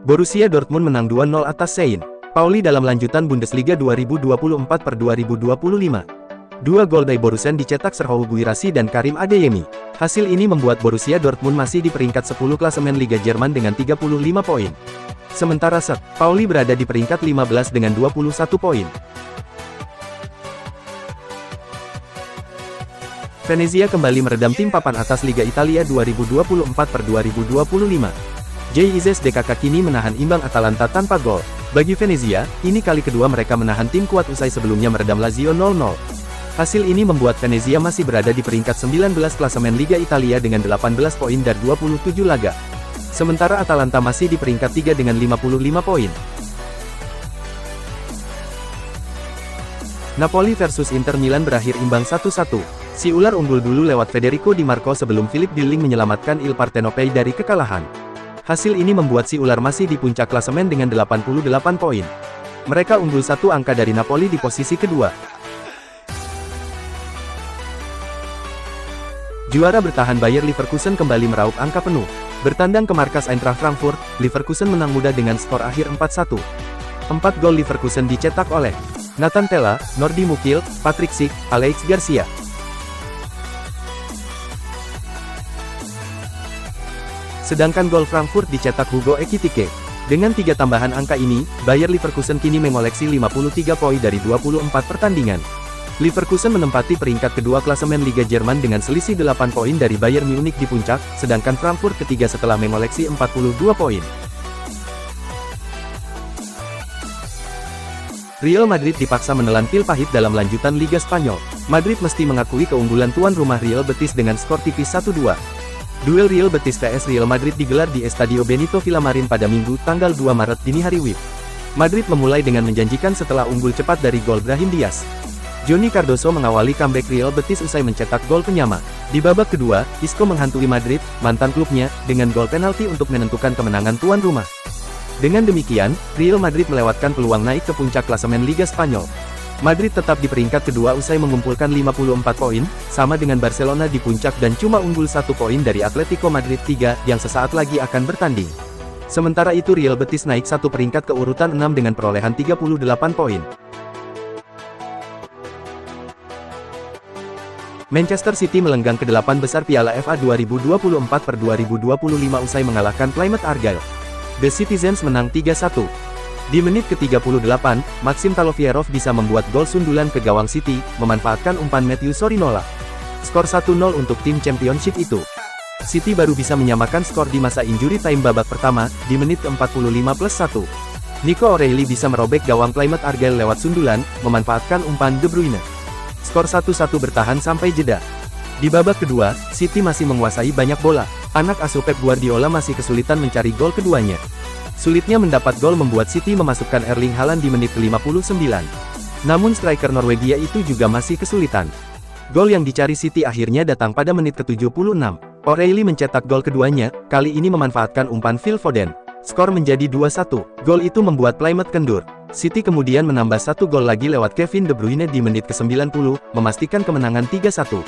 Borussia Dortmund menang 2-0 atas St. Pauli dalam lanjutan Bundesliga 2024/2025. Dua gol dari Borussen dicetak Serhou Guirassy dan Karim Adeyemi. Hasil ini membuat Borussia Dortmund masih di peringkat 10 klasemen Liga Jerman dengan 35 poin. Sementara St. Pauli berada di peringkat 15 dengan 21 poin. Venezia kembali meredam tim papan atas Liga Italia 2024/2025. JIZ DKK kini menahan imbang Atalanta tanpa gol. Bagi Venezia, ini kali kedua mereka menahan tim kuat usai sebelumnya meredam Lazio 0-0. Hasil ini membuat Venezia masih berada di peringkat 19 klasemen Liga Italia dengan 18 poin dari 27 laga. Sementara Atalanta masih di peringkat 3 dengan 55 poin. Napoli versus Inter Milan berakhir imbang 1-1. Si ular unggul dulu lewat Federico Di Marco sebelum Philippe Dilling menyelamatkan Il Partenopei dari kekalahan. Hasil ini membuat si ular masih di puncak klasemen dengan 88 poin. Mereka unggul satu angka dari Napoli di posisi kedua. Juara bertahan Bayer Leverkusen kembali meraup angka penuh. Bertandang ke markas Eintracht Frankfurt, Leverkusen menang mudah dengan skor akhir 4-1. 4 gol Leverkusen dicetak oleh Nathan Tella, Nordi Mukil, Patrick Schick, Alex Garcia. Sedangkan gol Frankfurt dicetak Hugo Ekitike. Dengan 3 tambahan angka ini, Bayer Leverkusen kini mengoleksi 53 poin dari 24 pertandingan. Leverkusen menempati peringkat kedua klasemen Liga Jerman dengan selisih 8 poin dari Bayern Munich di puncak, sedangkan Frankfurt ketiga setelah mengoleksi 42 poin. Real Madrid dipaksa menelan pil pahit dalam lanjutan Liga Spanyol. Madrid mesti mengakui keunggulan tuan rumah Real Betis dengan skor tipis 1-2. Duel Real Betis vs Real Madrid digelar di Estadio Benito Villamarin pada Minggu, tanggal 2 Maret dini hari WIB. Madrid memulai dengan menjanjikan setelah unggul cepat dari gol Brahim Diaz. Johnny Cardoso mengawali comeback Real Betis usai mencetak gol penyama. Di babak kedua, Isco menghantui Madrid, mantan klubnya, dengan gol penalti untuk menentukan kemenangan tuan rumah. Dengan demikian, Real Madrid melewatkan peluang naik ke puncak klasemen Liga Spanyol. Madrid tetap di peringkat kedua usai mengumpulkan 54 poin, sama dengan Barcelona di puncak dan cuma unggul 1 poin dari Atletico Madrid 3, yang sesaat lagi akan bertanding. Sementara itu Real Betis naik 1 peringkat ke urutan 6 dengan perolehan 38 poin. Manchester City melenggang ke 8 besar Piala FA 2024/2025 usai mengalahkan Plymouth Argyle. The Citizens menang 3-1. Di menit ke-38, Maxim Talovierov bisa membuat gol sundulan ke gawang City, memanfaatkan umpan Matthew Sorinola. Skor 1-0 untuk tim Championship itu. City baru bisa menyamakan skor di masa injury time babak pertama, di menit ke-45+1. Nico O'Reilly bisa merobek gawang Plymouth Argyle lewat sundulan, memanfaatkan umpan De Bruyne. Skor 1-1 bertahan sampai jeda. Di babak kedua, City masih menguasai banyak bola. Anak asuh Pep Guardiola masih kesulitan mencari gol keduanya. Sulitnya mendapat gol membuat City memasukkan Erling Haaland di menit ke-59. Namun striker Norwegia itu juga masih kesulitan. Gol yang dicari City akhirnya datang pada menit ke-76. O'Reilly mencetak gol keduanya, kali ini memanfaatkan umpan Phil Foden. Skor menjadi 2-1. Gol itu membuat Plymouth kendur. City kemudian menambah 1 gol lagi lewat Kevin De Bruyne di menit ke-90, memastikan kemenangan 3-1.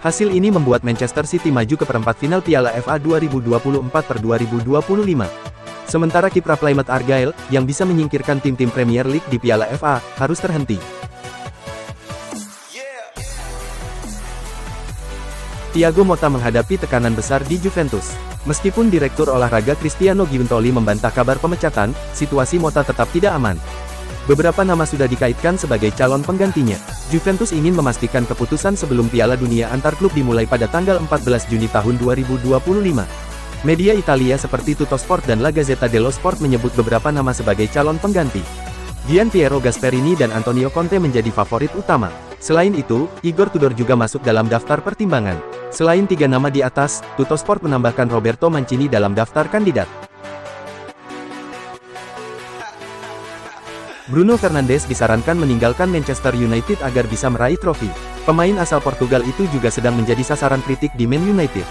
Hasil ini membuat Manchester City maju ke perempat final Piala FA 2024/2025. Sementara kiprah Plymouth Argyle, yang bisa menyingkirkan tim-tim Premier League di Piala FA, harus terhenti. Thiago Motta menghadapi tekanan besar di Juventus. Meskipun Direktur Olahraga Cristiano Giuntoli membantah kabar pemecatan, situasi Motta tetap tidak aman. Beberapa nama sudah dikaitkan sebagai calon penggantinya. Juventus ingin memastikan keputusan sebelum Piala Dunia antar klub dimulai pada tanggal 14 Juni tahun 2025. Media Italia seperti Tuttosport dan La Gazzetta dello Sport menyebut beberapa nama sebagai calon pengganti. Gian Piero Gasperini dan Antonio Conte menjadi favorit utama. Selain itu, Igor Tudor juga masuk dalam daftar pertimbangan. Selain 3 nama di atas, Tuttosport menambahkan Roberto Mancini dalam daftar kandidat. Bruno Fernandes disarankan meninggalkan Manchester United agar bisa meraih trofi. Pemain asal Portugal itu juga sedang menjadi sasaran kritik di Man United.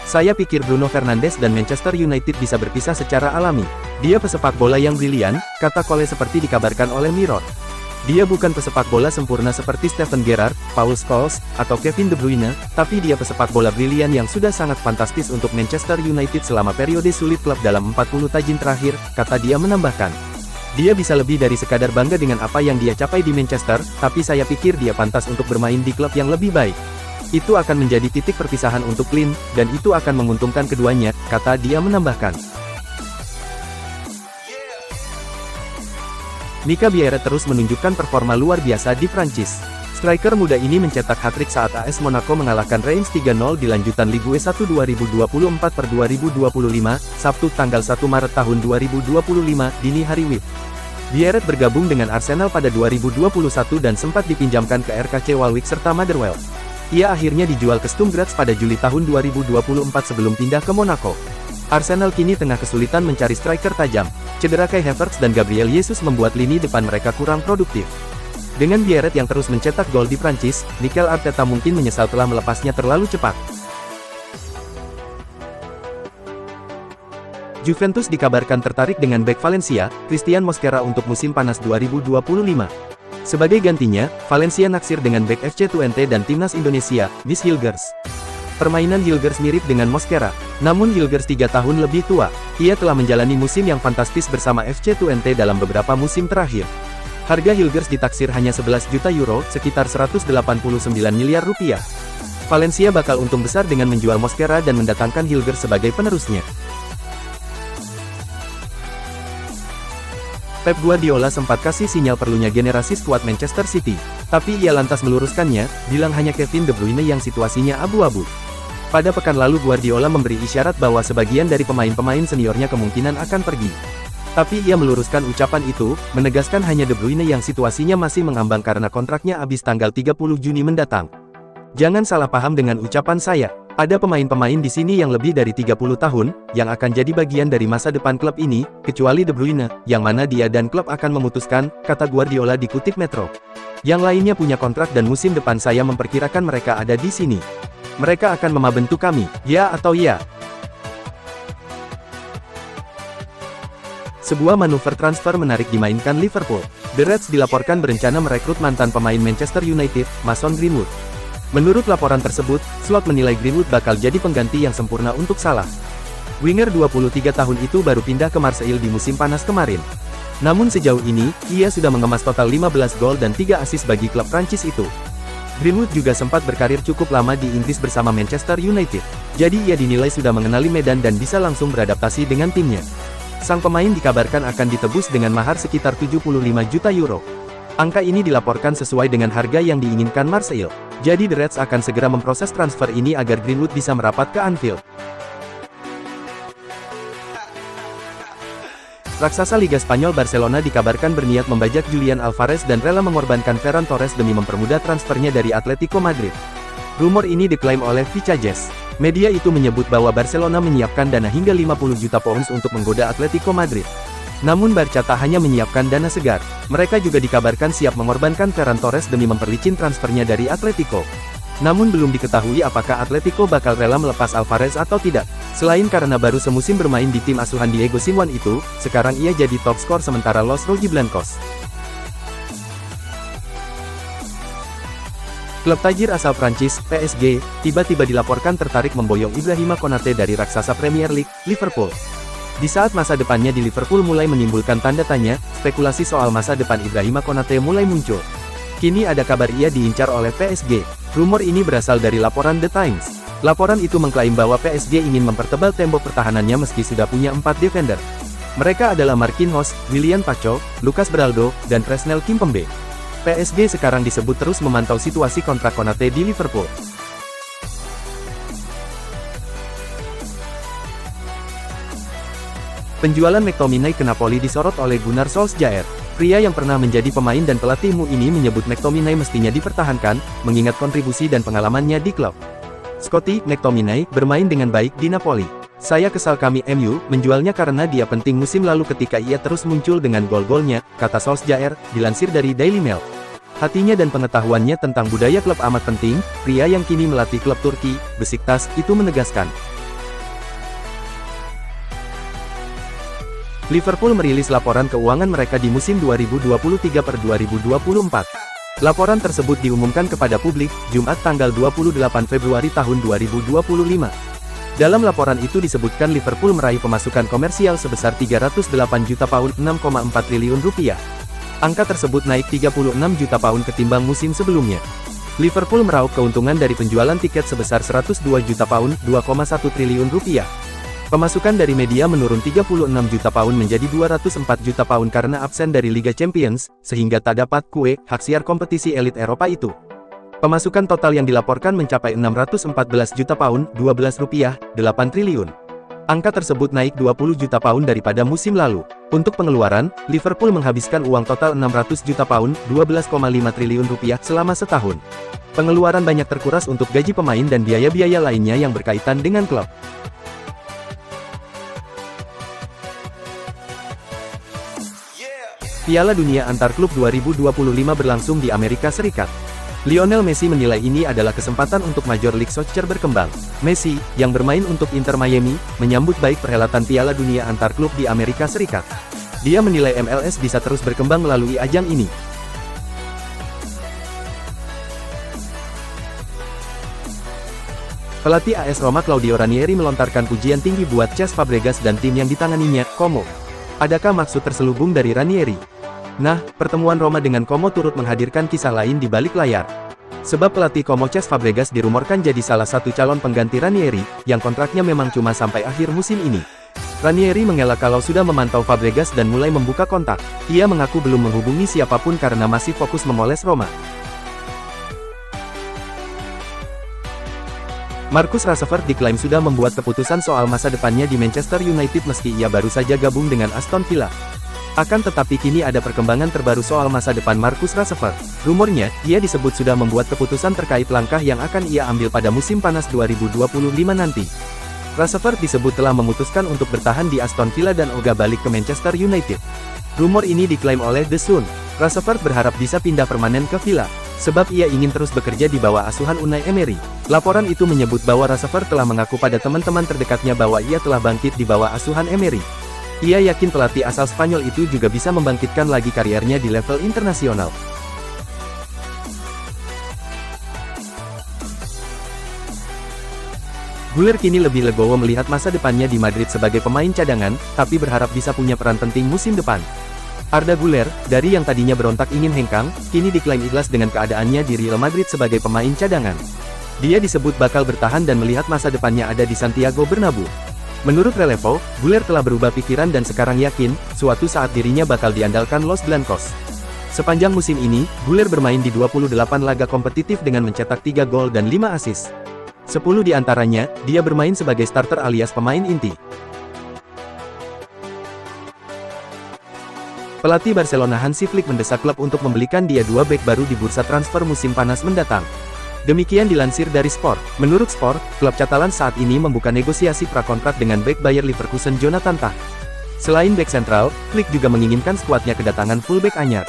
Saya pikir Bruno Fernandes dan Manchester United bisa berpisah secara alami. Dia pesepak bola yang brilian, kata Cole seperti dikabarkan oleh Mirror. Dia bukan pesepak bola sempurna seperti Steven Gerrard, Paul Scholes, atau Kevin De Bruyne, tapi dia pesepak bola brilian yang sudah sangat fantastis untuk Manchester United selama periode sulit klub dalam 40 tahun terakhir, kata dia menambahkan. Dia bisa lebih dari sekadar bangga dengan apa yang dia capai di Manchester, tapi saya pikir dia pantas untuk bermain di klub yang lebih baik. Itu akan menjadi titik perpisahan untuk Lin, dan itu akan menguntungkan keduanya, kata dia menambahkan. Mika Bierret terus menunjukkan performa luar biasa di Prancis. Striker muda ini mencetak hat-trick saat AS Monaco mengalahkan Reims 3-0 di lanjutan Ligue 1 2024/2025, Sabtu tanggal 1 Maret tahun 2025, dini hari WIB. Bierret bergabung dengan Arsenal pada 2021 dan sempat dipinjamkan ke RKC Waalwijk serta Motherwell. Ia akhirnya dijual ke Sturm Graz pada Juli tahun 2024 sebelum pindah ke Monaco. Arsenal kini tengah kesulitan mencari striker tajam. Cedera Kai Havertz dan Gabriel Jesus membuat lini depan mereka kurang produktif. Dengan Bierret yang terus mencetak gol di Prancis, Mikel Arteta mungkin menyesal telah melepasnya terlalu cepat. Juventus dikabarkan tertarik dengan bek Valencia, Christian Mosquera untuk musim panas 2025. Sebagai gantinya, Valencia naksir dengan bek FC Twente dan timnas Indonesia, Miss Hilgers. Permainan Hilgers mirip dengan Mosquera, namun Hilgers 3 tahun lebih tua. Ia telah menjalani musim yang fantastis bersama FC Twente dalam beberapa musim terakhir. Harga Hilgers ditaksir hanya 11 juta euro, sekitar 189 miliar rupiah. Valencia bakal untung besar dengan menjual Mosquera dan mendatangkan Hilgers sebagai penerusnya. Pep Guardiola sempat kasih sinyal perlunya generasi skuad Manchester City, tapi ia lantas meluruskannya, bilang hanya Kevin De Bruyne yang situasinya abu-abu. Pada pekan lalu Guardiola memberi isyarat bahwa sebagian dari pemain-pemain seniornya kemungkinan akan pergi. Tapi ia meluruskan ucapan itu, menegaskan hanya De Bruyne yang situasinya masih mengambang karena kontraknya habis tanggal 30 Juni mendatang. Jangan salah paham dengan ucapan saya. Ada pemain-pemain di sini yang lebih dari 30 tahun, yang akan jadi bagian dari masa depan klub ini, kecuali De Bruyne, yang mana dia dan klub akan memutuskan, kata Guardiola dikutip Metro. Yang lainnya punya kontrak dan musim depan saya memperkirakan mereka ada di sini. Mereka akan membantu kami, ya atau ya. Sebuah manuver transfer menarik dimainkan Liverpool. The Reds dilaporkan berencana merekrut mantan pemain Manchester United, Mason Greenwood. Menurut laporan tersebut, Slot menilai Greenwood bakal jadi pengganti yang sempurna untuk Salah. Winger 23 tahun itu baru pindah ke Marseille di musim panas kemarin. Namun sejauh ini, ia sudah mengemas total 15 gol dan 3 assist bagi klub Prancis itu. Greenwood juga sempat berkarir cukup lama di Inggris bersama Manchester United. Jadi ia dinilai sudah mengenali medan dan bisa langsung beradaptasi dengan timnya. Sang pemain dikabarkan akan ditebus dengan mahar sekitar 75 juta euro. Angka ini dilaporkan sesuai dengan harga yang diinginkan Marseille. Jadi The Reds akan segera memproses transfer ini agar Greenwood bisa merapat ke Anfield. Raksasa Liga Spanyol Barcelona dikabarkan berniat membajak Julian Alvarez dan rela mengorbankan Ferran Torres demi mempermudah transfernya dari Atletico Madrid. Rumor ini diklaim oleh Vicajes. Media itu menyebut bahwa Barcelona menyiapkan dana hingga 50 juta pounds untuk menggoda Atletico Madrid. Namun Barca tak hanya menyiapkan dana segar, mereka juga dikabarkan siap mengorbankan Ferran Torres demi memperlicin transfernya dari Atletico. Namun belum diketahui apakah Atletico bakal rela melepas Alvarez atau tidak. Selain karena baru semusim bermain di tim asuhan Diego Simeone itu, sekarang ia jadi top skor sementara Los Rojiblancos. Klub tajir asal Prancis, PSG, tiba-tiba dilaporkan tertarik memboyong Ibrahima Konate dari raksasa Premier League, Liverpool. Di saat masa depannya di Liverpool mulai menimbulkan tanda tanya, spekulasi soal masa depan Ibrahima Konate mulai muncul. Kini ada kabar ia diincar oleh PSG. Rumor ini berasal dari laporan The Times. Laporan itu mengklaim bahwa PSG ingin mempertebal tembok pertahanannya meski sudah punya 4 defender. Mereka adalah Marquinhos, Willian Pacho, Lucas Beraldo, dan Presnel Kimpembe. PSG sekarang disebut terus memantau situasi kontrak Konate di Liverpool. Penjualan McTominay ke Napoli disorot oleh Gunnar Solskjaer. Pria yang pernah menjadi pemain dan pelatihmu ini menyebut McTominay mestinya dipertahankan, mengingat kontribusi dan pengalamannya di klub. Scotty McTominay bermain dengan baik di Napoli. Saya kesal kami MU menjualnya karena dia penting musim lalu ketika ia terus muncul dengan gol-golnya, kata Solskjaer, dilansir dari Daily Mail. Hatinya dan pengetahuannya tentang budaya klub amat penting, pria yang kini melatih klub Turki, Besiktas, itu menegaskan. Liverpool merilis laporan keuangan mereka di musim 2023/2024. Laporan tersebut diumumkan kepada publik, Jumat tanggal 28 Februari tahun 2025. Dalam laporan itu disebutkan Liverpool meraih pemasukan komersial sebesar 308 juta pound (6,4 triliun rupiah). Angka tersebut naik 36 juta pound ketimbang musim sebelumnya. Liverpool meraup keuntungan dari penjualan tiket sebesar 102 juta pound (2,1 triliun rupiah). Pemasukan dari media menurun 36 juta pound menjadi 204 juta pound karena absen dari Liga Champions, sehingga tak dapat hak siar kompetisi elit Eropa itu. Pemasukan total yang dilaporkan mencapai 614 juta pound (12 8 triliun). Angka tersebut naik 20 juta pound daripada musim lalu. Untuk pengeluaran, Liverpool menghabiskan uang total 600 juta pound (12,5 triliun rupiah) selama setahun. Pengeluaran banyak terkuras untuk gaji pemain dan biaya-biaya lainnya yang berkaitan dengan klub. Piala Dunia Antar Klub 2025 berlangsung di Amerika Serikat. Lionel Messi menilai ini adalah kesempatan untuk Major League Soccer berkembang. Messi, yang bermain untuk Inter Miami, menyambut baik perhelatan Piala Dunia Antar Klub di Amerika Serikat. Dia menilai MLS bisa terus berkembang melalui ajang ini. Pelatih AS Roma Claudio Ranieri melontarkan pujian tinggi buat Cesc Fabregas dan tim yang ditanganinya, Como. Adakah maksud terselubung dari Ranieri? Nah, pertemuan Roma dengan Como turut menghadirkan kisah lain di balik layar. Sebab pelatih Como Cesc Fabregas dirumorkan jadi salah satu calon pengganti Ranieri, yang kontraknya memang cuma sampai akhir musim ini. Ranieri mengelak kalau sudah memantau Fabregas dan mulai membuka kontak. Ia mengaku belum menghubungi siapapun karena masih fokus memoles Roma. Marcus Rashford diklaim sudah membuat keputusan soal masa depannya di Manchester United meski ia baru saja gabung dengan Aston Villa. Akan tetapi kini ada perkembangan terbaru soal masa depan Marcus Rashford. Rumornya, ia disebut sudah membuat keputusan terkait langkah yang akan ia ambil pada musim panas 2025 nanti. Rashford disebut telah memutuskan untuk bertahan di Aston Villa dan ogah balik ke Manchester United. Rumor ini diklaim oleh The Sun. Rashford berharap bisa pindah permanen ke Villa, sebab ia ingin terus bekerja di bawah asuhan Unai Emery. Laporan itu menyebut bahwa Rashford telah mengaku pada teman-teman terdekatnya bahwa ia telah bangkit di bawah asuhan Emery. Ia yakin pelatih asal Spanyol itu juga bisa membangkitkan lagi kariernya di level internasional. Güler kini lebih legowo melihat masa depannya di Madrid sebagai pemain cadangan, tapi berharap bisa punya peran penting musim depan. Arda Güler, dari yang tadinya berontak ingin hengkang, kini diklaim ikhlas dengan keadaannya di Real Madrid sebagai pemain cadangan. Dia disebut bakal bertahan dan melihat masa depannya ada di Santiago Bernabeu. Menurut Relevo, Güler telah berubah pikiran dan sekarang yakin, suatu saat dirinya bakal diandalkan Los Blancos. Sepanjang musim ini, Güler bermain di 28 laga kompetitif dengan mencetak 3 gol dan 5 assist. 10 di antaranya, dia bermain sebagai starter alias pemain inti. Pelatih Barcelona Hansi Flick mendesak klub untuk membelikan dia 2 bek baru di bursa transfer musim panas mendatang. Demikian dilansir dari Sport. Menurut Sport, klub Catalan saat ini membuka negosiasi prakontrak dengan bek Bayer Leverkusen Jonathan Tah. Selain bek sentral, Flick juga menginginkan skuadnya kedatangan fullback anyar.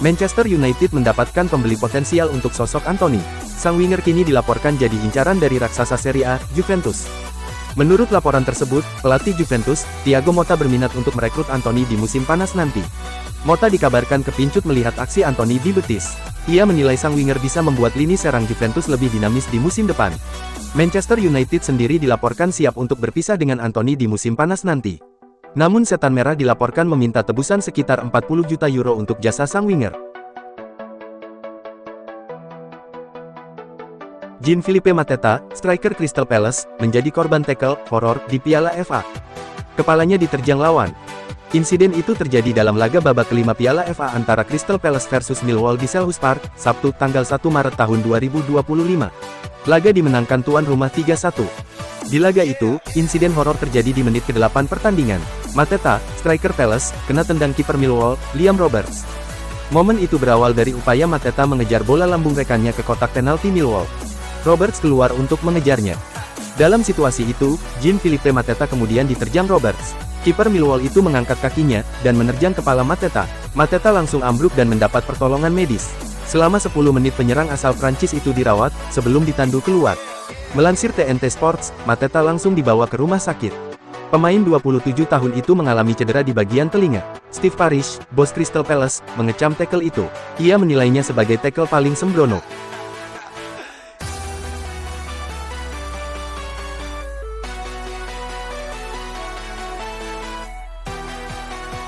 Manchester United mendapatkan pembeli potensial untuk sosok Anthony. Sang winger kini dilaporkan jadi incaran dari raksasa Serie A, Juventus. Menurut laporan tersebut, pelatih Juventus, Thiago Motta berminat untuk merekrut Anthony di musim panas nanti. Motta dikabarkan kepincut melihat aksi Anthony di Betis. Ia menilai sang winger bisa membuat lini serang Juventus lebih dinamis di musim depan. Manchester United sendiri dilaporkan siap untuk berpisah dengan Anthony di musim panas nanti. Namun Setan Merah dilaporkan meminta tebusan sekitar 40 juta euro untuk jasa sang winger. Jean-Philippe Mateta, striker Crystal Palace, menjadi korban tackle horor di Piala FA. Kepalanya diterjang lawan. Insiden itu terjadi dalam laga babak kelima Piala FA antara Crystal Palace versus Millwall di Selhurst Park, Sabtu tanggal 1 Maret tahun 2025. Laga dimenangkan tuan rumah 3-1. Di laga itu, insiden horor terjadi di menit ke-8 pertandingan. Mateta, striker Palace, kena tendang kiper Millwall, Liam Roberts. Momen itu berawal dari upaya Mateta mengejar bola lambung rekannya ke kotak penalti Millwall. Roberts keluar untuk mengejarnya. Dalam situasi itu, Jean-Philippe Mateta kemudian diterjang Roberts. Kiper Millwall itu mengangkat kakinya, dan menerjang kepala Mateta. Mateta langsung ambruk dan mendapat pertolongan medis. Selama 10 menit penyerang asal Prancis itu dirawat, sebelum ditandu keluar. Melansir TNT Sports, Mateta langsung dibawa ke rumah sakit. Pemain 27 tahun itu mengalami cedera di bagian telinga. Steve Parish, bos Crystal Palace, mengecam tackle itu. Ia menilainya sebagai tackle paling sembrono.